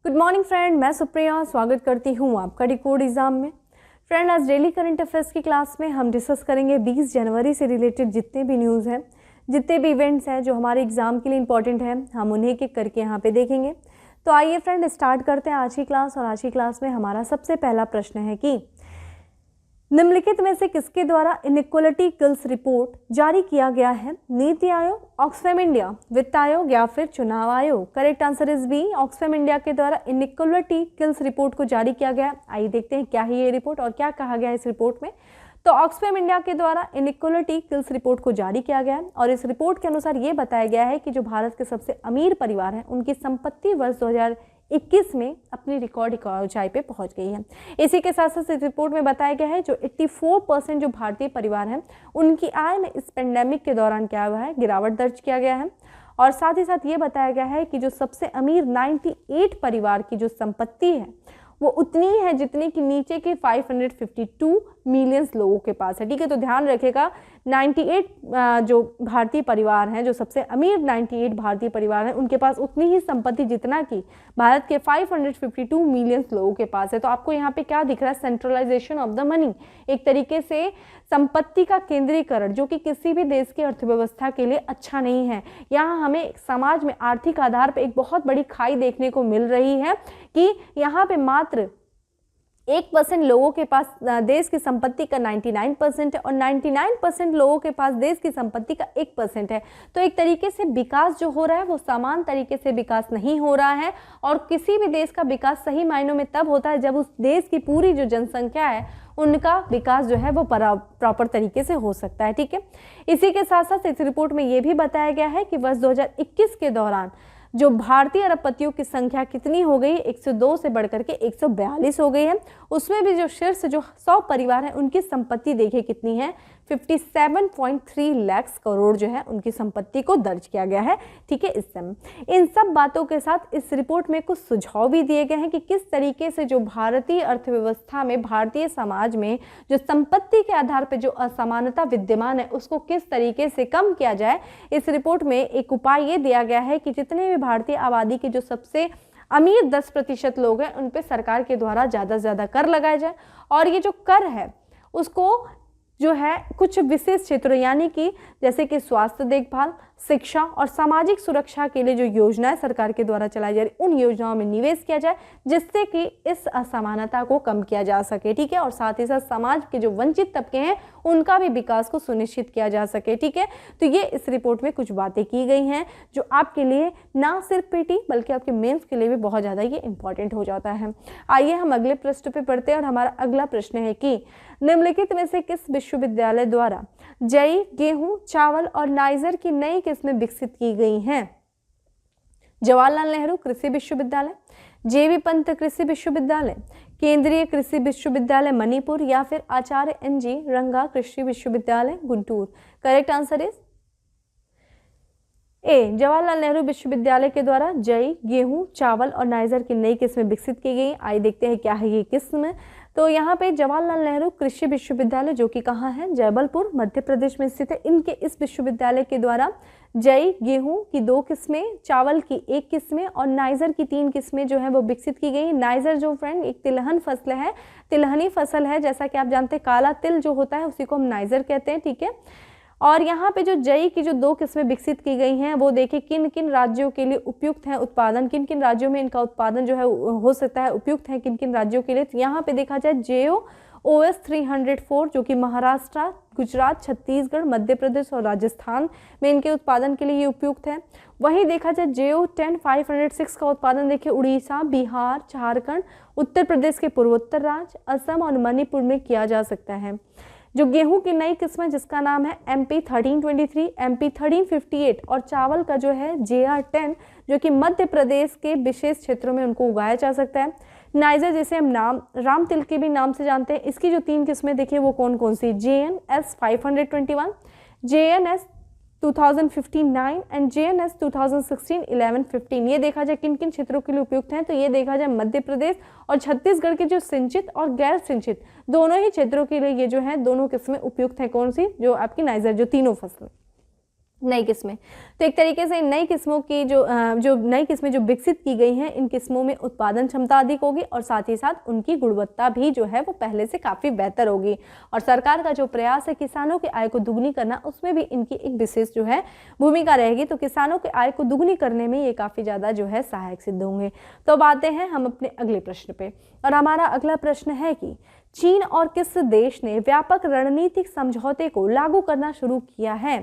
Good morning friend, मैं सुप्रिया स्वागत करती हूँ आपका डिकोड एग्जाम में। फ्रेंड, आज डेली करंट अफेयर्स की क्लास में हम डिस्कस करेंगे 20 जनवरी से रिलेटेड जितने भी न्यूज़ हैं, जितने भी इवेंट्स हैं जो हमारे एग्जाम के लिए इंपॉर्टेंट हैं, हम उन्हें एक एक करके यहाँ पे देखेंगे। तो आइए फ्रेंड स्टार्ट करते हैं आज की क्लास। और आज की क्लास में हमारा सबसे पहला प्रश्न है कि निम्नलिखित में से किसके द्वारा इनइक्वालिटी किल्स रिपोर्ट जारी किया गया है? नीति आयोग, ऑक्सफैम इंडिया, वित्त आयोग या फिर चुनाव आयोग? Correct answer is B, Oxfam India के द्वारा इनइक्वालिटी किल्स रिपोर्ट को जारी किया गया। आइए देखते हैं क्या है ये रिपोर्ट और क्या कहा गया है इस रिपोर्ट में। तो ऑक्सफैम इंडिया के द्वारा इनइक्वालिटी किल्स रिपोर्ट को जारी किया गया है और इस रिपोर्ट के अनुसार ये बताया गया है कि जो भारत के सबसे अमीर परिवार हैं उनकी संपत्ति वर्ष 2021 में अपनी रिकॉर्ड ऊंचाई पे पहुंच गई है। इसी के साथ साथ इस रिपोर्ट में बताया गया है जो 84% जो भारतीय परिवार हैं उनकी आय में इस पेंडेमिक के दौरान क्या हुआ है, गिरावट दर्ज किया गया है। और साथ ही साथ ये बताया गया है कि जो सबसे अमीर 98 परिवार की जो संपत्ति है वो उतनी है जितनी कि नीचे के 552 मिलियंस लोगों के पास है। ठीक है, तो ध्यान रखिएगा 98 जो भारतीय परिवार हैं, जो सबसे अमीर 98 भारतीय परिवार हैं, उनके पास उतनी ही संपत्ति जितना कि भारत के 552 मिलियंस लोगों के पास है। तो आपको यहाँ पे क्या दिख रहा है? सेंट्रलाइजेशन ऑफ द मनी, एक तरीके से संपत्ति का केंद्रीकरण, जो कि किसी भी देश की अर्थव्यवस्था के लिए अच्छा नहीं है। यहाँ हमें समाज में आर्थिक आधार पर एक बहुत बड़ी खाई देखने को मिल रही है कि यहाँ पे मात्र 1% लोगों के पास देश की संपत्ति का 99% है और 99% लोगों के पास देश की संपत्ति का 1% है। तो एक तरीके से विकास जो हो रहा है वो समान तरीके से विकास नहीं हो रहा है और किसी भी देश का विकास सही मायनों में तब होता है जब उस देश की पूरी जो जनसंख्या है उनका विकास जो है वो प्रॉपर तरीके से हो सकता है। ठीक है, इसी के साथ साथ इस रिपोर्ट में ये भी बताया गया है कि वर्ष 2021 के दौरान जो भारतीय अरबपतियों की संख्या कितनी हो गई, 102 से बढ़कर के 142 हो गई है। उसमें भी जो शीर्ष जो 100 परिवार हैं उनकी संपत्ति देखिए कितनी है, 57.3 लाख करोड़ जो है उनकी संपत्ति को दर्ज किया गया है। ठीक है, इस समय इन सब बातों के साथ इस रिपोर्ट में कुछ सुझाव भी दिए गए हैं कि किस तरीके से जो भारतीय अर्थव्यवस्था में, भारतीय समाज में जो संपत्ति के आधार पर जो असमानता विद्यमान है उसको किस तरीके से कम किया जाए। इस रिपोर्ट में एक उपाय ये दिया गया है कि जितने भी भारतीय आबादी के जो सबसे अमीर 10% लोग हैं उन पे सरकार के द्वारा ज़्यादा से ज़्यादा कर लगाया जाए और ये जो कर है उसको जो है कुछ विशेष क्षेत्रों यानी कि जैसे कि स्वास्थ्य देखभाल, शिक्षा और सामाजिक सुरक्षा के लिए जो योजनाएं सरकार के द्वारा चलाई जा रही उन योजनाओं में निवेश किया जाए जिससे कि इस असमानता को कम किया जा सके। ठीक है, और साथ ही साथ समाज के जो वंचित तबके हैं उनका भी विकास को सुनिश्चित किया जा सके। ठीक है, तो ये इस रिपोर्ट में कुछ बातें की गई हैं जो आपके लिए ना सिर्फ पीटी बल्कि आपके मेंस के लिए भी बहुत ज़्यादा ये इंपॉर्टेंट हो जाता है। आइए हम अगले प्रश्न पे पढ़ते हैं और हमारा अगला प्रश्न है कि निम्नलिखित में से किस विश्वविद्यालय द्वारा जई, गेहूं, चावल और नाइजर की नई किस्में विकसित की गई हैं? जवाहरलाल नेहरू कृषि विश्वविद्यालय, जेबी पंत कृषि विश्वविद्यालय, केंद्रीय कृषि विश्वविद्यालय मणिपुर या फिर आचार्य एनजी रंगा कृषि विश्वविद्यालय गुंटूर? करेक्ट आंसर इज ए, जवाहरलाल नेहरू विश्वविद्यालय के द्वारा जई, गेहूं, चावल और नाइजर की नई किस्में विकसित की गई। आइए देखते हैं क्या है ये किस्म। तो यहाँ पे जवाहरलाल नेहरू कृषि विश्वविद्यालय जो कि कहाँ है, जबलपुर मध्य प्रदेश में स्थित है। इनके इस विश्वविद्यालय के द्वारा जई, गेहूं की 2 किस्में, चावल की 1 किस्में और नाइजर की 3 किस्में जो है वो विकसित की गई। नाइजर जो फ्रेंड एक तिलहन फसल है, तिलहनी फसल है, जैसा कि आप जानते हैं काला तिल जो होता है उसी को हम नाइजर कहते हैं। ठीक है, और यहाँ पे जो जई की जो 2 किस्में विकसित की गई हैं वो देखिए किन किन राज्यों के लिए उपयुक्त है उत्पादन, किन किन राज्यों में इनका उत्पादन जो है हो सकता है, उपयुक्त है किन किन राज्यों के लिए। तो यहाँ पे देखा जाए जेओ OS 304 जो कि महाराष्ट्र, गुजरात, छत्तीसगढ़, मध्य प्रदेश और राजस्थान में इनके उत्पादन के लिए ये उपयुक्त है। वहीं देखा जाए जेओ 10-506 का उत्पादन देखिए उड़ीसा, बिहार, झारखंड, उत्तर प्रदेश के पूर्वोत्तर राज्य, असम और मणिपुर में किया जा सकता है। जो गेहूं की नई किस्म है जिसका नाम है MP 1323, MP 1358 और चावल का जो है JR 10 जो कि मध्य प्रदेश के विशेष क्षेत्रों में उनको उगाया जा सकता है। नाइजर जिसे हम नाम राम तिल के भी नाम से जानते हैं, इसकी जो 3 किस्में देखिए वो कौन कौन सी, JNS 521, JNS 2059 एंड JNS 2016 1115। ये देखा जाए किन किन क्षेत्रों के लिए उपयुक्त हैं, तो ये देखा जाए मध्य प्रदेश और छत्तीसगढ़ के जो सिंचित और गैर सिंचित दोनों ही क्षेत्रों के लिए ये जो है दोनों किस्में उपयुक्त हैं। कौन सी? जो आपकी नाइजर, जो तीनों फसलें। नई किस्में। तो एक तरीके से नई किस्मों की जो नई किस्में जो विकसित की गई हैं, इन किस्मों में उत्पादन क्षमता अधिक होगी और साथ ही साथ उनकी गुणवत्ता भी जो है वो पहले से काफ़ी बेहतर होगी। और सरकार का जो प्रयास है किसानों की आय को दुगनी करना, उसमें भी इनकी एक विशेष जो है भूमिका रहेगी। तो किसानों की आय को दुगनी करने में ये काफ़ी ज़्यादा जो है सहायक सिद्ध होंगे। तो अब आते हैं हम अपने अगले प्रश्न पे, और हमारा अगला प्रश्न है कि चीन और किस देश ने व्यापक रणनीतिक समझौते को लागू करना शुरू किया है?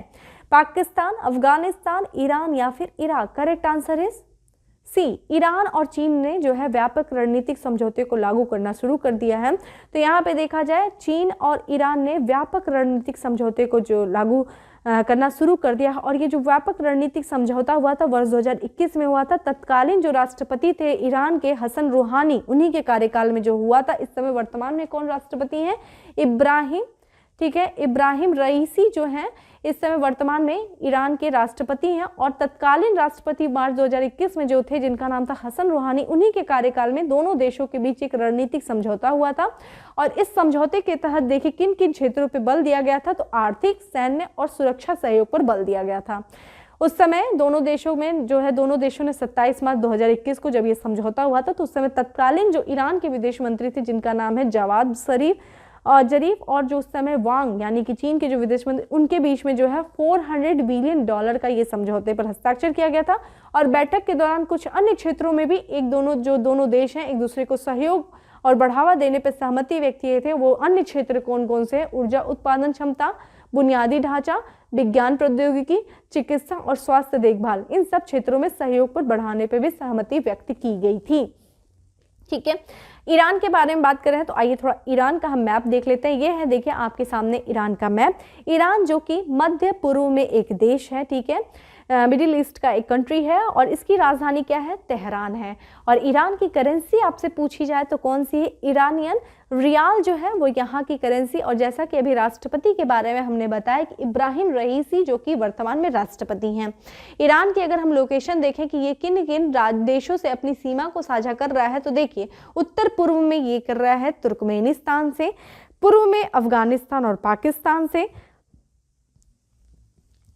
पाकिस्तान, अफगानिस्तान, ईरान या फिर Iraq? Correct answer is C, Iran और चीन ने जो है व्यापक रणनीतिक समझौते को लागू करना शुरू कर दिया है। तो यहाँ पे देखा जाए चीन और ईरान ने व्यापक रणनीतिक समझौते को जो लागू करना शुरू कर दिया है। और ये जो व्यापक रणनीतिक समझौता हुआ था वर्ष 2021 में हुआ था। तत्कालीन जो राष्ट्रपति थे ईरान के हसन रूहानी, उन्हीं के कार्यकाल में जो हुआ था। इस समय वर्तमान में कौन राष्ट्रपति हैं? इब्राहिम, ठीक है, इब्राहिम रईसी जो हैं इस समय वर्तमान में ईरान के राष्ट्रपति हैं। और तत्कालीन राष्ट्रपति मार्च 2021 में जो थे, जिनका नाम था हसन रूहानी, उन्हीं के कार्यकाल में दोनों देशों के बीच एक रणनीतिक समझौता हुआ था। और इस समझौते के तहत देखिए किन किन क्षेत्रों पर बल दिया गया था। तो आर्थिक, सैन्य और सुरक्षा सहयोग पर बल दिया गया था। उस समय दोनों देशों में जो है, दोनों देशों ने 27 मार्च 2021 को जब ये समझौता हुआ था, तो उस समय तत्कालीन जो ईरान के विदेश मंत्री थे, जिनका नाम है जवाद जरीफ, और जो उस समय वांग यानी कि चीन के जो विदेश मंत्री, उनके बीच में जो है $400 बिलियन का ये समझौते पर हस्ताक्षर किया गया था। और बैठक के दौरान कुछ अन्य क्षेत्रों में भी दोनों देश हैं एक दूसरे को सहयोग और बढ़ावा देने पर सहमति व्यक्त किए थे। वो अन्य क्षेत्र कौन कौन से हैं? ऊर्जा उत्पादन क्षमता, बुनियादी ढांचा, विज्ञान प्रौद्योगिकी, चिकित्सा और स्वास्थ्य देखभाल, इन सब क्षेत्रों में सहयोग पर बढ़ाने पर भी सहमति व्यक्त की गई थी। ठीक है, ईरान के बारे में बात करें तो आइए थोड़ा ईरान का हम मैप देख लेते हैं। ये है देखिए आपके सामने ईरान का मैप। ईरान जो कि मध्य पूर्व में एक देश है, ठीक है, मिडिल ईस्ट का एक कंट्री है। और इसकी राजधानी क्या है? तेहरान है। और ईरान की करेंसी आपसे पूछी जाए तो कौन सी है? ईरानियन रियाल जो है वो यहाँ की करेंसी। और जैसा कि अभी राष्ट्रपति के बारे में हमने बताया कि इब्राहिम रईसी जो कि वर्तमान में राष्ट्रपति हैं। ईरान की अगर हम लोकेशन देखें कि ये किन किन देशों से अपनी सीमा को साझा कर रहा है, तो देखिए उत्तर पूर्व में ये कर रहा है तुर्कमेनिस्तान से, पूर्व में अफगानिस्तान और पाकिस्तान से।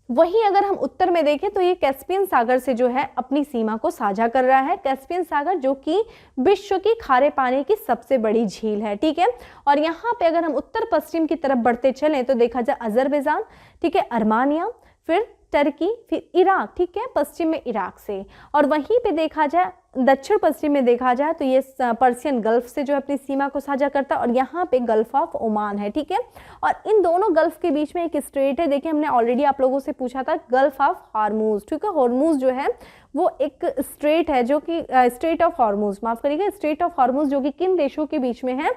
वहीं अगर हम उत्तर में देखें तो ये कैस्पियन सागर से जो है अपनी सीमा को साझा कर रहा है। कैस्पियन सागर जो कि विश्व की खारे पानी की सबसे बड़ी झील है, ठीक है। और यहाँ पे अगर हम उत्तर पश्चिम की तरफ बढ़ते चलें तो देखा जाए अजरबैजान, ठीक है, अर्मानिया, फिर टर्की, फिर इराक, ठीक है, पश्चिम में इराक से। और वहीं पे देखा जाए दक्षिण पश्चिम में देखा जाए तो ये पर्शियन गल्फ से जो है अपनी सीमा को साझा करता है। और यहाँ पे गल्फ ऑफ ओमान है, ठीक है। और इन दोनों गल्फ के बीच में एक स्ट्रेट है, देखिए हमने ऑलरेडी आप लोगों से पूछा था, गल्फ ऑफ हार्मूज, ठीक है। हार्मूज जो है वो एक स्ट्रेट है जो कि स्ट्रेट ऑफ हार्मूज, माफ करिएगा, स्ट्रेट ऑफ हार्मूज जो कि किन देशों के बीच में है?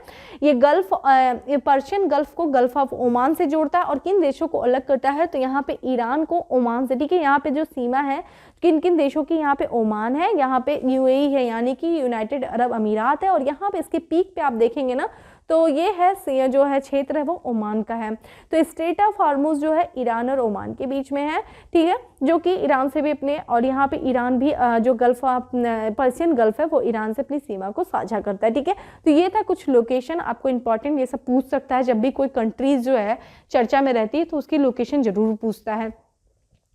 ये गल्फ पर्शियन गल्फ को गल्फ ऑफ ओमान से जोड़ता है। और किन देशों को अलग करता है? तो यहाँ पे ईरान को ओमान से, ठीक है। यहाँ पे जो सीमा है किन किन देशों की? यहाँ पे ओमान है, यहाँ पे यूएई है यानी कि यूनाइटेड अरब अमीरात है। और यहाँ पे इसके पीक पे आप देखेंगे ना तो ये है जो है क्षेत्र है वो ओमान का है। तो स्ट्रेट ऑफ हार्मूज जो है ईरान और ओमान के बीच में है, ठीक है, जो कि ईरान से भी अपने, और यहाँ पे ईरान भी जो गल्फ ऑफ पर्शियन गल्फ है वो ईरान से अपनी सीमा को साझा करता है, ठीक है। तो ये था कुछ लोकेशन, आपको इंपॉर्टेंट ये सब पूछ सकता है जब भी कोई कंट्रीज जो है चर्चा में रहती है तो उसकी लोकेशन जरूर पूछता है।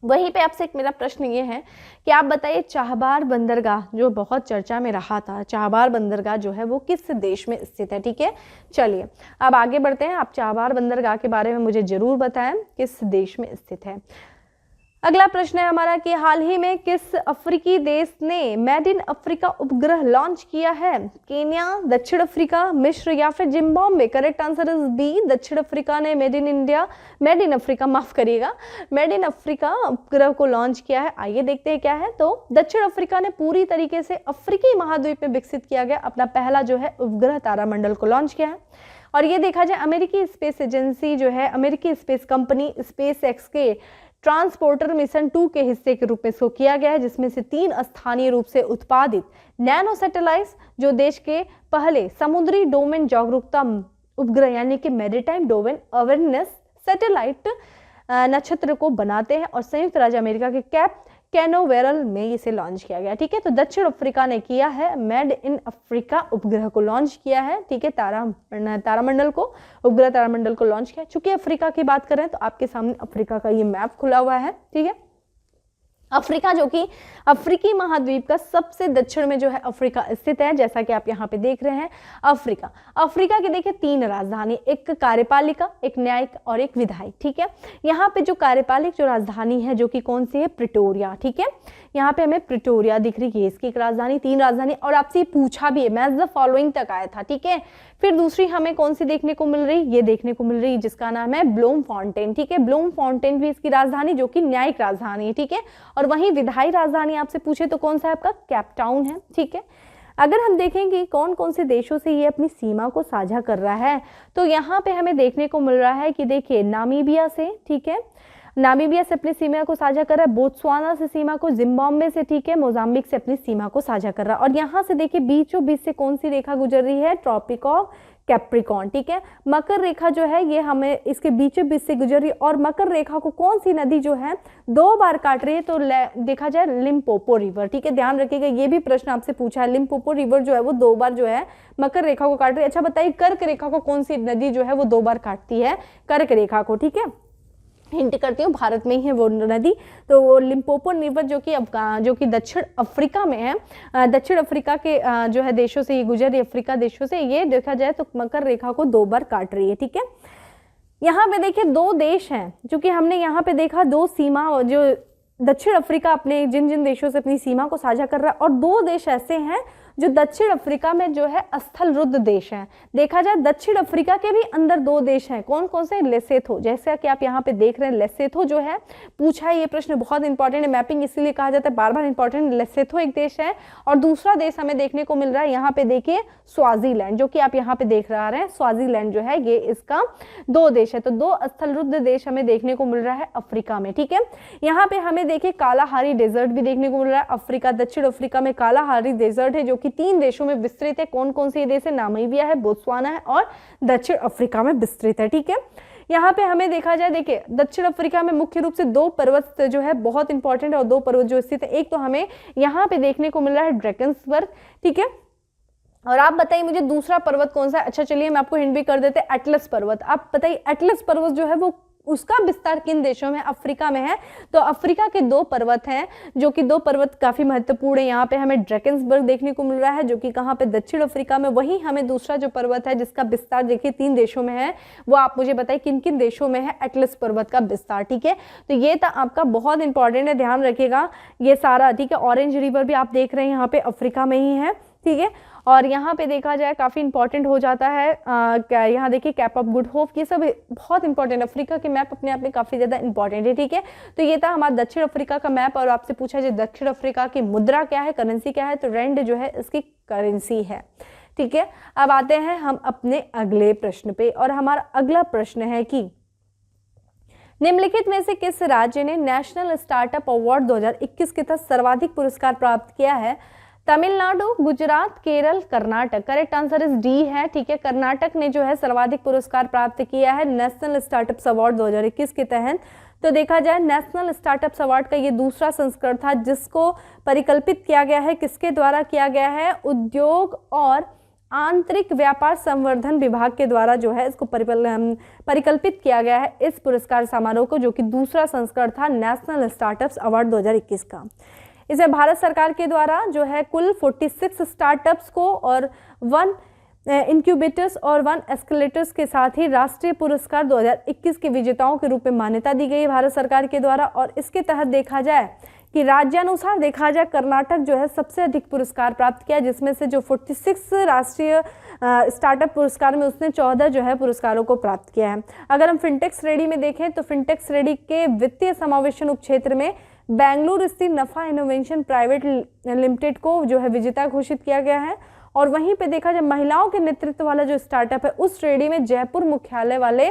वहीं पे आपसे एक मेरा प्रश्न ये है कि आप बताइए चाहबार बंदरगाह जो बहुत चर्चा में रहा था, चाहबार बंदरगाह जो है वो किस देश में स्थित है, ठीक है। चलिए अब आगे बढ़ते हैं, आप चाहबार बंदरगाह के बारे में मुझे जरूर बताएं किस देश में स्थित है। अगला प्रश्न है हमारा कि हाल ही में किस अफ्रीकी देश ने मेड इन अफ्रीका उपग्रह लॉन्च किया है? केन्या, दक्षिण अफ्रीका, मिस्र या फिर Zimbabwe? Correct answer is B, दक्षिण अफ्रीका ने मेड इन अफ्रीका, माफ करिएगा, मेड इन अफ्रीका उपग्रह को लॉन्च किया है। आइए देखते हैं क्या है। तो दक्षिण अफ्रीका ने पूरी तरीके से अफ्रीकी महाद्वीप में विकसित किया गया अपना पहला जो है उपग्रह तारामंडल को लॉन्च किया है। और ये देखा जाए अमेरिकी स्पेस एजेंसी जो है, अमेरिकी स्पेस कंपनी स्पेस एक्स के ट्रांसपोर्टर मिशन 2 के हिस्से के रूप में इसको किया गया है, जिसमें से 3 स्थानीय रूप से उत्पादित नैनो सैटेलाइट्स जो देश के पहले समुद्री डोमेन जागरूकता उपग्रह यानी कि मैरीटाइम डोमेन अवेयरनेस सैटेलाइट नक्षत्र को बनाते हैं। और संयुक्त राज्य अमेरिका के कैनोवेरल में इसे लॉन्च किया गया, ठीक है। तो दक्षिण अफ्रीका ने किया है मेड इन अफ्रीका उपग्रह को लॉन्च किया है, ठीक है। तारामंडल को, उपग्रह तारामंडल को लॉन्च किया। चूंकि अफ्रीका की बात करें तो आपके सामने अफ्रीका का ये मैप खुला हुआ है, ठीक है। अफ्रीका जो कि अफ्रीकी महाद्वीप का सबसे दक्षिण में जो है अफ्रीका स्थित है, जैसा कि आप यहाँ पे देख रहे हैं। अफ्रीका के देखिए 3 राजधानी, एक कार्यपालिका, एक न्यायिक और एक विधायिक, ठीक है। यहाँ पे जो कार्यपालिक जो राजधानी है जो कि कौन सी है, प्रिटोरिया, ठीक है। यहाँ पे हमें प्रिटोरिया दिख रही है, इसकी एक राजधानी, 3 राजधानी। और आपसे पूछा भी है, मैच द फॉलोइंग तक आया था, ठीक है। फिर दूसरी हमें कौन सी देखने को मिल रही, ये देखने को मिल रही जिसका नाम है ब्लूमफॉन्टेन, ठीक है। ब्लूमफॉन्टेन भी इसकी राजधानी जो कि न्यायिक राजधानी है, ठीक है। और वहीं विधायी राजधानी आपसे पूछे तो कौन सा है आपका, केपटाउन है, ठीक है। अगर हम देखेंगे कौन कौन से देशों से ये अपनी सीमा को साझा कर रहा है, तो यहाँ पे हमें देखने को मिल रहा है कि देखिए नामीबिया से, ठीक है, नामीबिया से अपनी सीमा को साझा कर रहा है, बोत्सवाना से सीमा को, जिम्बाब्वे से, ठीक है, मोजाम्बिक से अपनी सीमा को साझा कर रहा है। और यहाँ से देखिए बीचों बीच से कौन सी रेखा गुजर रही है, ट्रॉपिक ऑफ कैप्रिकॉर्न, ठीक है। मकर रेखा जो है ये हमें इसके बीचों बीच से गुजर रही है। और मकर रेखा को कौन सी नदी जो है 2 बार काट रही है, तो देखा जाए लिम्पोपो रिवर, ठीक है। ध्यान रखिएगा, ये भी प्रश्न आपसे पूछा है, लिम्पोपो रिवर जो है वो 2 बार जो है मकर रेखा को काट रही है। अच्छा बताइए कर्क रेखा को कौन सी नदी जो है वो 2 बार काटती है, कर्क रेखा को, ठीक है। हिंट करती हूँ, भारत में ही है वो नदी। तो वो लिम्पोपो रिवर जो कि दक्षिण अफ्रीका में है, दक्षिण अफ्रीका के जो है देशों से ये गुजर रही, अफ्रीका देशों से, ये देखा जाए तो मकर रेखा को 2 बार काट रही है, ठीक है। यहाँ पे देखिए 2 देश हैं, चूंकि हमने यहाँ पे देखा 2 सीमा, जो दक्षिण अफ्रीका अपने जिन जिन देशों से अपनी सीमा को साझा कर रहा है, और 2 देश ऐसे हैं जो दक्षिण अफ्रीका में जो है स्थल रुद्ध देश हैं। देखा जाए दक्षिण अफ्रीका के भी अंदर 2 देश हैं, कौन कौन से, लेसेथो, जैसा कि आप यहाँ पे देख रहे हैं, लेसेथो जो है पूछा है, ये प्रश्न बहुत इंपॉर्टेंट है, मैपिंग इसीलिए कहा जाता है बार बार इंपॉर्टेंट। लेसेथो एक देश है, और दूसरा देश हमें देखने को मिल रहा है यहाँ पे देखिए स्वाजीलैंड, जो कि आप यहाँ पे देख रहे हैं, स्वाजीलैंड जो है ये इसका 2 देश है। तो 2 स्थल रुद्ध देश हमें देखने को मिल रहा है अफ्रीका में, ठीक है। यहाँ पे हमें देखिए कालाहारी डेजर्ट भी देखने को मिल रहा है अफ्रीका, दक्षिण अफ्रीका में कालाहारी डेजर्ट है जो कि 3 देशों में विस्तृत है। कौन कौन से देश है, नामीबिया है, बोत्सवाना है और दक्षिण अफ्रीका में विस्तृत है, ठीक है। यहाँ पे हमें देखा जाए, देखिए दक्षिण अफ्रीका में मुख्य रूप से 2 पर्वत जो है बहुत इंपॉर्टेंट है, और 2 पर्वत जो स्थित है, एक तो हमें यहाँ पे देखने को मिल रहा है ड्रैकन्सबर्ग, ठीक है। और आप बताइए मुझे दूसरा पर्वत कौन सा है। अच्छा चलिए मैं आपको हिंट भी कर देते हैं, एटलस पर्वत। आप बताइए एटलस पर्वत जो है वो उसका विस्तार किन देशों में, अफ्रीका में है। तो अफ्रीका के 2 पर्वत हैं, जो कि 2 पर्वत काफी महत्वपूर्ण है। यहाँ पे हमें ड्रैकन्सबर्ग देखने को मिल रहा है, जो कि कहाँ पे, दक्षिण अफ्रीका में। वहीं हमें दूसरा जो पर्वत है जिसका विस्तार देखिए 3 देशों में है, वो आप मुझे बताइए किन किन देशों में है एटलस पर्वत का विस्तार, ठीक है। तो ये था आपका बहुत इंपॉर्टेंट है, ध्यान रखिएगा ये सारा, ठीक है। ऑरेंज रिवर भी आप देख रहे हैं यहाँ पे अफ्रीका में ही है, ठीक है। और यहाँ पे देखा जाए काफ़ी इंपॉर्टेंट हो जाता है, क्या यहाँ देखिए कैप ऑफ गुड होप, ये सब बहुत इंपॉर्टेंट, अफ्रीका के मैप अपने आप में काफ़ी ज़्यादा इंपॉर्टेंट है, ठीक है। तो ये था हमारा दक्षिण अफ्रीका का मैप। और आपसे पूछा जाए दक्षिण अफ्रीका की मुद्रा क्या है, करेंसी क्या है, तो रैंड जो है इसकी करेंसी है, ठीक है। अब आते हैं हम अपने अगले प्रश्न पे, और हमारा अगला प्रश्न है कि निम्नलिखित में से किस राज्य ने नेशनल स्टार्टअप अवार्ड 2021 के तहत सर्वाधिक पुरस्कार प्राप्त किया है। Tamil Nadu, Gujarat, Kerala, Karnataka. Correct answer is D है, ठीक है। कर्नाटक ने जो है सर्वाधिक पुरस्कार प्राप्त किया है नेशनल स्टार्टअप अवार्ड 2021 के तहत। तो देखा जाए नेशनल स्टार्टअप अवार्ड का ये दूसरा संस्करण था, जिसको परिकल्पित किया गया है, किसके द्वारा किया गया है, उद्योग और आंतरिक व्यापार संवर्धन विभाग के द्वारा जो है इसको परिकल्पित किया गया है इस पुरस्कार समारोह को, जो कि दूसरा संस्करण था नेशनल स्टार्टअप अवार्ड 2021 का। इसमें भारत सरकार के द्वारा जो है कुल 46 स्टार्टअप्स को और 1 इंक्यूबेटर्स और 1 एस्केलेटर्स के साथ ही राष्ट्रीय पुरस्कार 2021 के विजेताओं के रूप में मान्यता दी गई भारत सरकार के द्वारा। और इसके तहत देखा जाए कि राज्यानुसार देखा जाए कर्नाटक जो है सबसे अधिक पुरस्कार प्राप्त किया, जिसमें से जो 46 राष्ट्रीय स्टार्टअप पुरस्कार में उसने 14 जो है पुरस्कारों को प्राप्त किया है। अगर हम फिनटेक श्रेणी में देखें तो फिनटेक श्रेणी के वित्तीय समावेशन उपक्षेत्र में बेंगलुरु स्थित नफा इनोवेशन प्राइवेट लिमिटेड को जो है विजेता घोषित किया गया है। और वहीं पे देखा जाए महिलाओं के नेतृत्व वाला जो स्टार्टअप है उस श्रेणी में जयपुर मुख्यालय वाले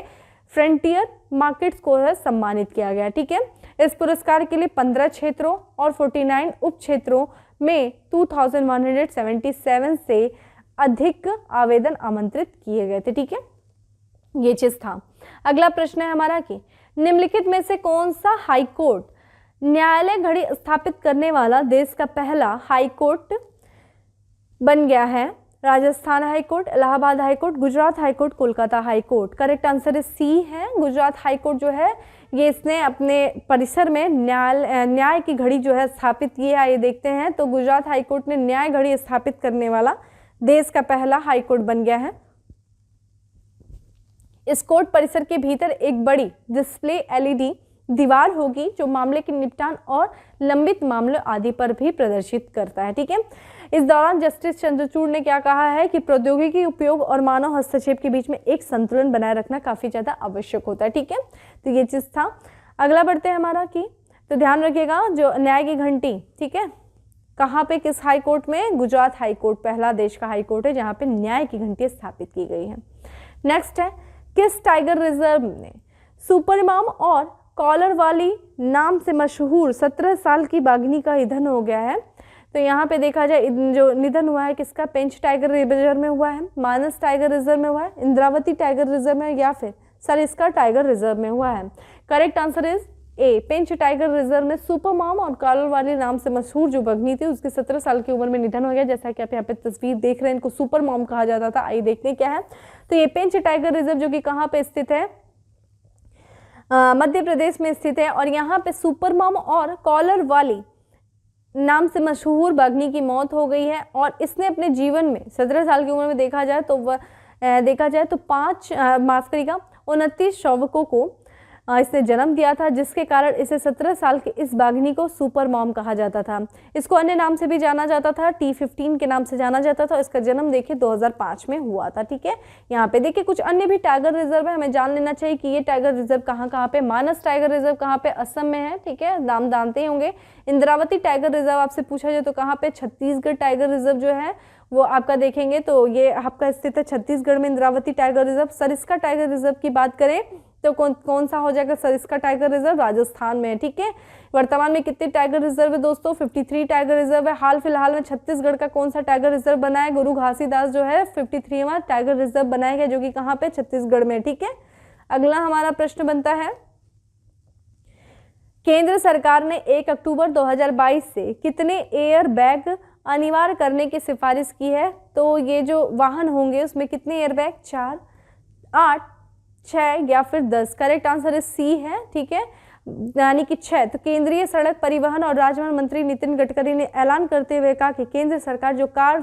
फ्रंटियर मार्केट्स को है सम्मानित किया गया, ठीक है। इस पुरस्कार के लिए 15 क्षेत्रों और 49 उप क्षेत्रों में 2177 से अधिक आवेदन आमंत्रित किए गए थे, ठीक है। ये चीज था। अगला प्रश्न है हमारा कि निम्नलिखित में से कौन सा हाईकोर्ट न्यायालय घड़ी स्थापित करने वाला देश का पहला हाई कोर्ट बन गया है? Rajasthan high court, Allahabad high court, Gujarat high court, Kolkata high court. Correct answer is C है, गुजरात हाई कोर्ट जो है ये इसने अपने परिसर में न्याय की घड़ी जो है स्थापित की है। आइए देखते हैं, तो गुजरात हाई कोर्ट ने न्याय घड़ी स्थापित करने वाला देश का पहला हाई कोर्ट बन गया है। इस कोर्ट परिसर के भीतर एक बड़ी डिस्प्ले एलईडी दीवार होगी जो मामले के निपटान और लंबित मामलों आदि पर भी प्रदर्शित करता है। ठीक है, इस दौरान जस्टिस चंद्रचूड़ ने क्या कहा है कि प्रौद्योगिकी उपयोग और मानव हस्तक्षेप के बीच में एक संतुलन बनाए रखना काफी ज्यादा आवश्यक होता है। ठीक है, तो ये चीज था। अगला बढ़ते हैं हमारा की, तो ध्यान रखिएगा जो न्याय की घंटी, ठीक है, कहाँ पे, किस हाई कोर्ट में? गुजरात हाई कोर्ट पहला देश का हाई कोर्ट है जहाँ पे न्याय की घंटी स्थापित की गई है। नेक्स्ट है, किस टाइगर रिजर्व ने सुपरमॉम और कॉलर वाली नाम से मशहूर 17 साल की बाघिनी का निधन हो गया है? तो यहाँ पे देखा जाए जो निधन हुआ है किसका? पेंच टाइगर रिजर्व में हुआ है, मानस टाइगर रिजर्व में हुआ है, इंद्रावती टाइगर रिजर्व में, या फिर सरिस्का टाइगर रिजर्व में हुआ है? Correct answer is A, Pench tiger reserve में सुपरमॉम और कॉलर वाली नाम से मशहूर जो बाघिनी थी उसके 17 साल की उम्र में निधन हो गया। जैसा कि आप यहाँ पे तस्वीर देख रहे हैं, इनको सुपरमॉम कहा जाता था। आइए देखते हैं क्या है। तो ये पेंच टाइगर रिजर्व जो कि कहाँ पे स्थित है? मध्य प्रदेश में स्थित है। और यहाँ पे सुपरमॉम और कॉलर वाली नाम से मशहूर बाघिनी की मौत हो गई है। और इसने अपने जीवन में 17 साल की उम्र में देखा जाए तो 29 शावकों को इसने जन्म दिया था, जिसके कारण इसे 17 साल के इस बाघिनी को सुपर मॉम कहा जाता था। इसको अन्य नाम से भी जाना जाता था, T15 के नाम से जाना जाता था। इसका जन्म देखिए 2005 में हुआ था। ठीक है, यहाँ पे देखिए कुछ अन्य भी टाइगर रिजर्व है, हमें जान लेना चाहिए कि ये टाइगर रिजर्व कहाँ कहाँ पे। मानस टाइगर रिजर्व कहाँ पे? असम में है। ठीक है, नाम जानते होंगे। इंद्रावती टाइगर रिजर्व आपसे पूछा जाए तो कहाँ पे? छत्तीसगढ़ टाइगर रिजर्व जो है वो आपका देखेंगे तो ये आपका स्थित है छत्तीसगढ़ में, Indravati tiger reserve. Sariska tiger reserve की बात करें तो कौन सा हो जाएगा? सरिस्का टाइगर रिजर्व राजस्थान में है। ठीक है, वर्तमान में कितने टाइगर रिजर्व है दोस्तों? 53 टाइगर रिजर्व है। हाल फिलहाल में छत्तीसगढ़ का कौन सा टाइगर रिजर्व बना है? गुरु घासीदास जो है 53वां टाइगर रिजर्व बनाया गया, जो कि कहाँ पे? छत्तीसगढ़ में। ठीक है, अगला हमारा प्रश्न बनता है, केंद्र सरकार ने 1 अक्टूबर 2022 से कितने एयर बैग अनिवार्य करने की सिफारिश की है? तो ये जो वाहन होंगे उसमें कितने एयर बैग? 4, 8, 6 या फिर 10? करेक्ट आंसर इस सी है। ठीक है, यानी कि 6। तो केंद्रीय सड़क परिवहन और राजमार्ग मंत्री नितिन गडकरी ने ऐलान करते हुए कहा कि केंद्र सरकार जो कार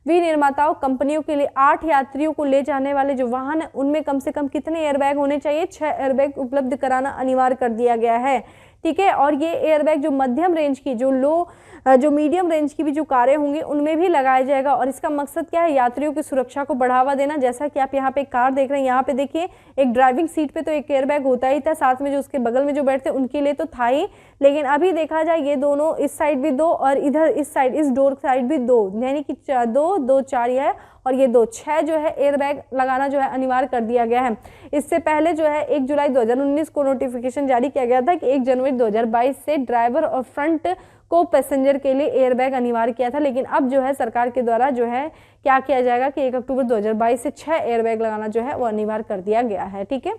विनिर्माताओं कंपनियों के लिए 8 यात्रियों को ले जाने वाले जो वाहन है उनमें कम से कम कितने एयरबैग होने चाहिए? 6 एयरबैग उपलब्ध कराना अनिवार्य कर दिया गया है। ठीक है, और ये एयरबैग जो मध्यम रेंज की, जो मीडियम रेंज की भी जो कारें होंगी उनमें भी लगाया जाएगा। और इसका मकसद क्या है? यात्रियों की सुरक्षा को बढ़ावा देना। जैसा कि आप यहाँ पे कार देख रहे हैं, यहाँ पे देखिए एक ड्राइविंग सीट पे तो एक एयरबैग होता ही था, साथ में जो उसके बगल में जो बैठते उनके लिए तो था ही, लेकिन अभी देखा जाए ये दोनों, इस साइड भी 2 और इधर इस साइड, इस डोर साइड भी 2, यानी कि 2, 2, 4 है और ये 2, 6 जो है एयरबैग लगाना जो है अनिवार्य कर दिया गया है। इससे पहले जो है 1 जुलाई 2019 को नोटिफिकेशन जारी किया गया था कि 1 जनवरी 2022 से ड्राइवर और फ्रंट को पैसेंजर के लिए एयरबैग अनिवार्य किया था, लेकिन अब जो है सरकार के द्वारा जो है क्या किया जाएगा कि 1 अक्टूबर 2022 से 6 एयरबैग लगाना जो है वो अनिवार्य कर दिया गया है। ठीक है,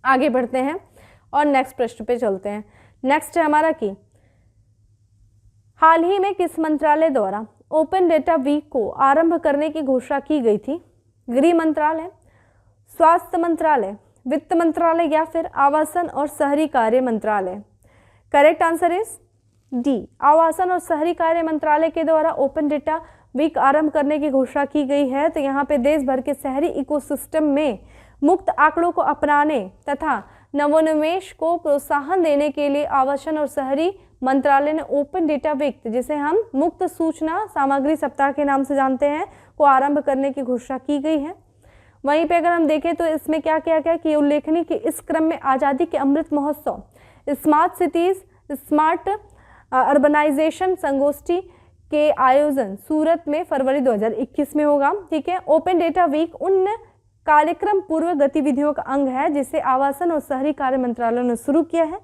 आगे बढ़ते हैं और नेक्स्ट प्रश्न पे चलते हैं। नेक्स्ट है हमारा कि हाल ही में किस मंत्रालय द्वारा ओपन डेटा वीक को आरंभ करने की घोषणा की गई थी? गृह मंत्रालय, स्वास्थ्य मंत्रालय, वित्त मंत्रालय या फिर आवासन और शहरी कार्य मंत्रालय? करेक्ट आंसर इज डी, आवासन और शहरी कार्य मंत्रालय के द्वारा ओपन डेटा वीक आरंभ करने की घोषणा की गई है। तो यहाँ पे देश भर के शहरी इकोसिस्टम में मुक्त आंकड़ों को अपनाने तथा नवोन्मेष को प्रोत्साहन देने के लिए आवासन और शहरी मंत्रालय ने ओपन डेटा वीक, जिसे हम मुक्त सूचना सामग्री सप्ताह के नाम से जानते हैं, को आरंभ करने की घोषणा की गई है। वहीं पे अगर हम देखें तो इसमें क्या किया गया कि उल्लेखनीय कि इस क्रम में आज़ादी के Amrit Mahotsav, smart cities, smart urbanisation संगोष्ठी के आयोजन सूरत में फरवरी 2021 में होगा। ठीक है, ओपन डेटा वीक उन कार्यक्रम पूर्व गतिविधियों का अंग है जिसे आवासन और शहरी कार्य मंत्रालय ने शुरू किया है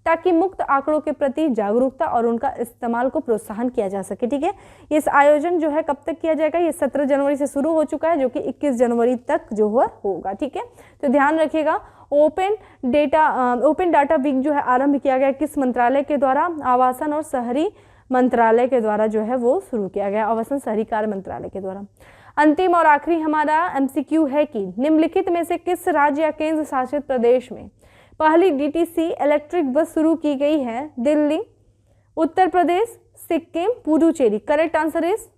ताकि मुक्त आंकड़ों के प्रति जागरूकता और उनका इस्तेमाल को प्रोत्साहन किया जा सके। ठीक है, इस आयोजन जो है कब तक किया जाएगा, ये 17 जनवरी से शुरू हो चुका है, जो कि 21 जनवरी तक जो होगा। ठीक है, तो ध्यान रखिएगा। ओपन डाटा वीक जो है आरंभ किया गया किस मंत्रालय के द्वारा, आवासन और शहरी मंत्रालय के द्वारा जो है वो शुरू किया गया, आवासन शहरी कार्य मंत्रालय के द्वारा। अंतिम और आखिरी हमारा एमसीक्यू है कि निम्नलिखित में से किस राज्य या केंद्र शासित प्रदेश में पहली डीटीसी इलेक्ट्रिक बस शुरू की गई है? Delhi, Uttar Pradesh, Sikkim, Puducherry. Correct answer is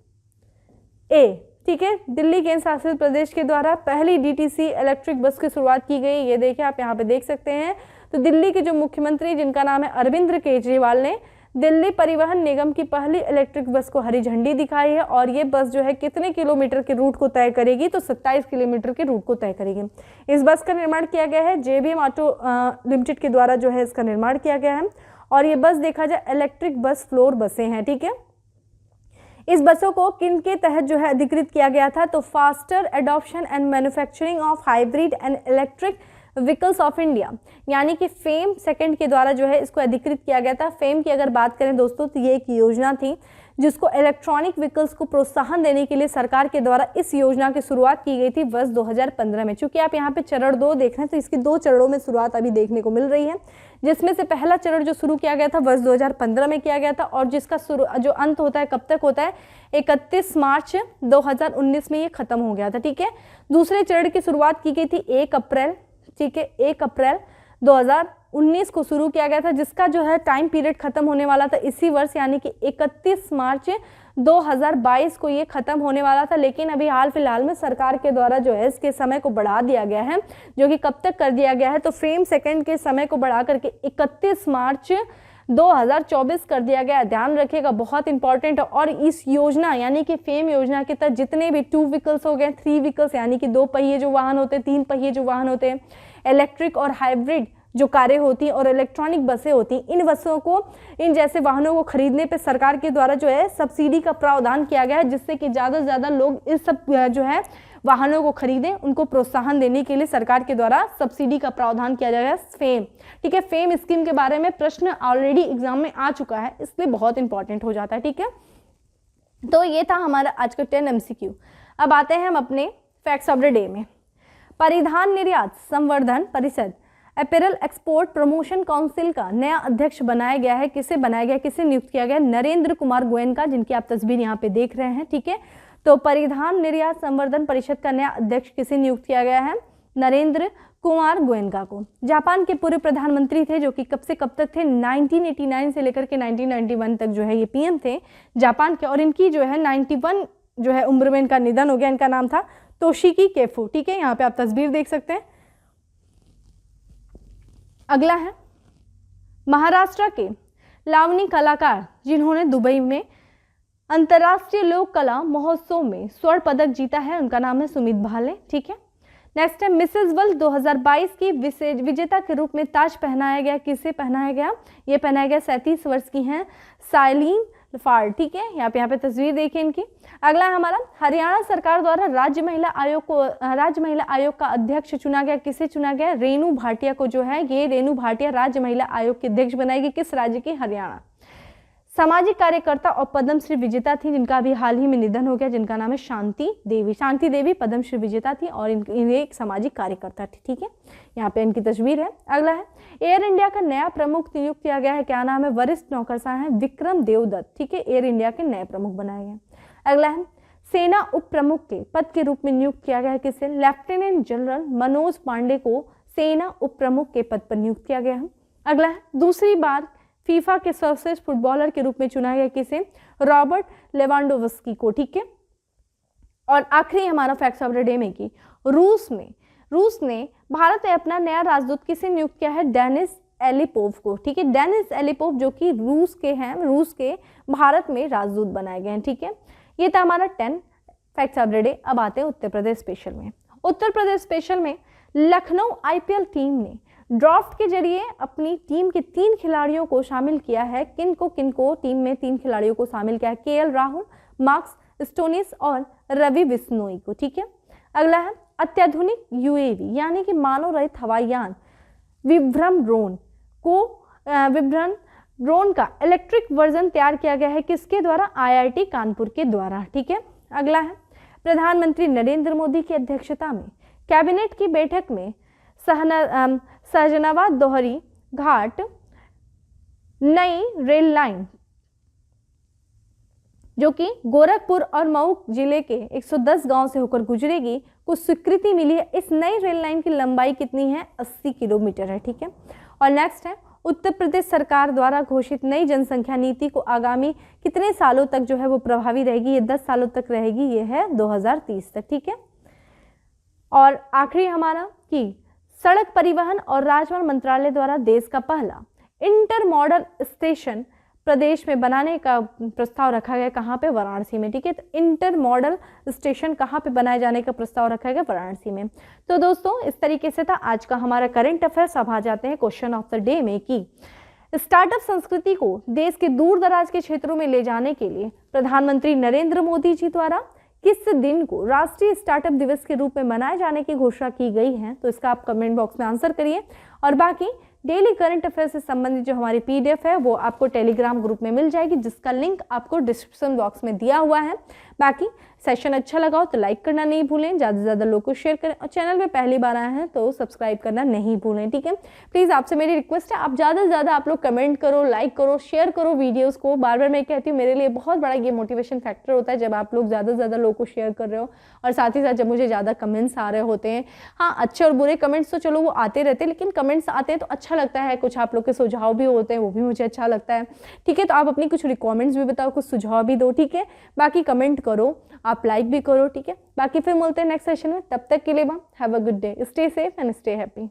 A. ठीक है, दिल्ली केंद्र शासित प्रदेश के द्वारा पहली डीटीसी इलेक्ट्रिक बस की शुरुआत की गई। ये देखिए, आप यहाँ पे देख सकते हैं। तो दिल्ली के जो मुख्यमंत्री जिनका नाम है अरविंद केजरीवाल ने दिल्ली परिवहन निगम की पहली इलेक्ट्रिक बस को हरी झंडी दिखाई है। और ये बस जो है कितने किलोमीटर के रूट को तय करेगी? तो 27 किलोमीटर के रूट को तय करेगी। इस बस का निर्माण किया गया है जेबीएम ऑटो लिमिटेड के द्वारा जो है इसका निर्माण किया गया है। और ये बस देखा जाए इलेक्ट्रिक बस फ्लोर बसें हैं। ठीक है, इस बसों को किन के तहत जो है अधिकृत किया गया था? तो faster adoption and manufacturing of hybrid and electric vehicles of India, यानी कि फेम सेकंड के द्वारा जो है इसको अधिकृत किया गया था। फेम की अगर बात करें दोस्तों तो ये एक योजना थी जिसको इलेक्ट्रॉनिक व्हीकल्स को प्रोत्साहन देने के लिए सरकार के द्वारा इस योजना की शुरुआत की गई थी वर्ष 2015 में। चूंकि आप यहाँ पे चरण 2 देख रहे हैं तो इसकी 2 चरणों में शुरुआत अभी देखने को मिल रही है, जिसमें से पहला चरण जो शुरू किया गया था वर्ष 2015 में किया गया था और जिसका जो अंत होता है कब तक होता है? 31 मार्च 2019 में ये खत्म हो गया था। ठीक है, दूसरे चरण की शुरुआत की गई थी 1 अप्रैल। ठीक है, 1 अप्रैल 2019 को शुरू किया गया था, जिसका जो है टाइम पीरियड खत्म होने वाला था इसी वर्ष, यानी कि 31 मार्च 2022 को ये खत्म होने वाला था। लेकिन अभी हाल फिलहाल में सरकार के द्वारा जो है इसके समय को बढ़ा दिया गया है, जो कि कब तक कर दिया गया है? तो फेम सेकंड के समय को बढ़ा करके 31 मार्च 2024 कर दिया गया। ध्यान रखिएगा, बहुत इंपॉर्टेंट है। और इस योजना यानी कि फेम योजना के तहत जितने भी 2 व्हीकल्स हो गए, 3 व्हीकल्स यानी कि 2 पहिए जो वाहन होते हैं, 3 पहिए जो वाहन होते हैं, इलेक्ट्रिक और हाइब्रिड जो कारें होती हैं और इलेक्ट्रॉनिक बसें होती हैं, इन बसों को, इन जैसे वाहनों को खरीदने पे सरकार के द्वारा जो है सब्सिडी का प्रावधान किया गया है, जिससे कि ज़्यादा से ज़्यादा लोग इस सब जो है वाहनों को खरीदें। उनको प्रोत्साहन देने के लिए सरकार के द्वारा सब्सिडी का प्रावधान किया जाएगा फेम। ठीक है, फेम स्कीम के बारे में प्रश्न ऑलरेडी एग्जाम में आ चुका है, इसलिए बहुत इंपॉर्टेंट हो जाता है। ठीक है, तो ये था हमारा आज का 10 MCQ। अब आते हैं हम अपने फैक्ट्स ऑफ द डे में। परिधान निर्यात संवर्धन परिषद अपैरल एक्सपोर्ट प्रमोशन काउंसिल का नया अध्यक्ष बनाया गया है। किसे बनाया गया, किसे नियुक्त किया गया? नरेंद्र कुमार गोयनका, जिनकी आप तस्वीर यहाँ पे देख रहे हैं। ठीक है, तो परिधान निर्यात संवर्धन परिषद का नया अध्यक्ष किसे नियुक्त किया गया है? नरेंद्र कुमार गोयनका को। जापान के पूर्व प्रधानमंत्री थे, जो कि कब से कब तक थे? 1989 से लेकर के 1991 तक जो है ये पीएम थे जापान के। और इनकी जो है 91 जो है उम्र में इनका निधन हो गया। इनका नाम था तोशिकी केफु। ठीक है, यहाँ पे आप तस्वीर देख सकते हैं। अगला है महाराष्ट्र के लावनी कलाकार जिन्होंने दुबई में अंतर्राष्ट्रीय लोक कला महोत्सव में स्वर्ण पदक जीता है, उनका नाम है सुमित भाले। ठीक है, नेक्स्ट है मिसेस वर्ल्ड 2022 की विजेता के रूप में ताज पहनाया गया। किसे पहनाया गया? ये पहनाया गया 37 वर्ष की हैं साइलीन फार। ठीक है, यहाँ पे तस्वीर देखिए इनकी। अगला है हमारा हरियाणा सरकार द्वारा राज्य महिला आयोग का अध्यक्ष चुना गया। किसे चुना गया? रेणु भाटिया को जो है, ये रेणु भाटिया राज्य महिला आयोग की अध्यक्ष बनाएगी। किस राज्य की? हरियाणा। सामाजिक कार्यकर्ता और पद्मश्री विजेता थी, जिनका अभी हाल ही में निधन हो गया, जिनका नाम है शांति देवी। शांति देवी पद्मश्री विजेता थी और इनके एक सामाजिक कार्यकर्ता थी। ठीक है, यहाँ पे इनकी तस्वीर है। अगला है एयर इंडिया का नया प्रमुख नियुक्त किया गया है। क्या नाम है? वरिष्ठ नौकरशाह है विक्रम देवदत्त। ठीक है, एयर इंडिया के नए प्रमुख बनाए गए। अगला है सेना उप प्रमुख के पद के रूप में नियुक्त किया गया है। किसे? लेफ्टिनेंट जनरल मनोज पांडे को सेना उप प्रमुख के पद पर नियुक्त किया गया है। अगला है दूसरी बार फीफा के सर्वश्रेष्ठ फुटबॉलर के रूप में चुना गया। किसे? रॉबर्ट लेवांडोव्स्की को। ठीक है, और आखिरी हमारा फैक्ट्स ऑफ द डे में कि रूस ने भारत में अपना नया राजदूत किसे नियुक्त किया है? डेनिस एलिपोव को। ठीक है, डेनिस एलिपोव जो कि रूस के भारत में राजदूत बनाए गए हैं। ठीक है, ये था हमारा 10 फैक्ट्स ऑफ द डे। अब आते हैं उत्तर प्रदेश स्पेशल में। उत्तर प्रदेश स्पेशल में लखनऊ IPL टीम ने ड्राफ्ट के जरिए अपनी टीम के 3 खिलाड़ियों को शामिल किया है। किनको टीम में 3 खिलाड़ियों को शामिल किया है? KL राहुल, मार्कस स्टोनिस और रवि बिश्नोई को। ठीक है, अगला है अत्याधुनिक UAV यानी कि मानव रहित हवाई यान विक्रम ड्रोन को विवरण ड्रोन का इलेक्ट्रिक वर्जन तैयार किया गया है किसके द्वारा? IIT कानपुर के द्वारा। ठीक है, अगला है प्रधानमंत्री नरेंद्र मोदी की अध्यक्षता में कैबिनेट की बैठक में सहजनाबाद दोहरी घाट नई रेल लाइन जो कि गोरखपुर और मऊ जिले के 110 गांव से होकर गुजरेगी को स्वीकृति मिली है। इस नई रेल लाइन की लंबाई कितनी है? 80 किलोमीटर है। ठीक है, और नेक्स्ट है उत्तर प्रदेश सरकार द्वारा घोषित नई जनसंख्या नीति को आगामी कितने सालों तक जो है वो प्रभावी रहेगी? ये 10 सालों तक रहेगी, ये है 2030 तक। ठीक है, और आखिरी हमारा कि सड़क परिवहन और राजमार्ग मंत्रालय द्वारा देश का पहला इंटरमॉडल स्टेशन प्रदेश में बनाने का प्रस्ताव रखा गया। कहाँ पे? वाराणसी में। ठीक है, तो इंटरमॉडल स्टेशन कहाँ पे बनाए जाने का प्रस्ताव रखा गया? वाराणसी में। तो दोस्तों इस तरीके से था आज का हमारा करंट अफेयर्स। अब आ जाते हैं क्वेश्चन ऑफ द डे में कि स्टार्टअप संस्कृति को देश के दूर दराज के क्षेत्रों में ले जाने के लिए प्रधानमंत्री नरेंद्र मोदी जी द्वारा किस दिन को राष्ट्रीय स्टार्टअप दिवस के रूप में मनाए जाने की घोषणा की गई है? तो इसका आप कमेंट बॉक्स में आंसर करिए। और बाकी डेली करंट अफेयर से संबंधित जो हमारी PDF है वो आपको टेलीग्राम ग्रुप में मिल जाएगी, जिसका लिंक आपको डिस्क्रिप्शन बॉक्स में दिया हुआ है। बाकी सेशन अच्छा लगा हो तो लाइक करना नहीं भूलें, ज़्यादा से ज़्यादा लोगों को शेयर करें, और चैनल पे पहली बार आए हैं तो सब्सक्राइब करना नहीं भूलें। ठीक है, प्लीज़ आपसे मेरी रिक्वेस्ट है आप ज़्यादा से ज़्यादा आप लोग कमेंट करो, लाइक करो, शेयर करो वीडियोज़ को। बार बार मैं कहती हूँ मेरे लिए बहुत बड़ा ये मोटिवेशन फैक्टर होता है जब आप लोग ज़्यादा से ज़्यादा लोगों को शेयर कर रहे हो, और साथ ही साथ जब मुझे ज़्यादा कमेंट्स आ रहे होते हैं। हाँ, अच्छे और बुरे कमेंट्स तो चलो वो आते रहते हैं, लेकिन कमेंट्स आते हैं तो अच्छा लगता है, कुछ आप लोग के सुझाव भी होते हैं, वो भी मुझे अच्छा लगता है। ठीक है, तो आप अपनी कुछ रिकमेंड्स भी बताओ, कुछ सुझाव भी दो। ठीक है, बाकी कमेंट करो, आप लाइक भी करो। ठीक है, बाकी फिर मिलते हैं नेक्स्ट सेशन में, तब तक के लिए have a good day, stay safe and stay happy.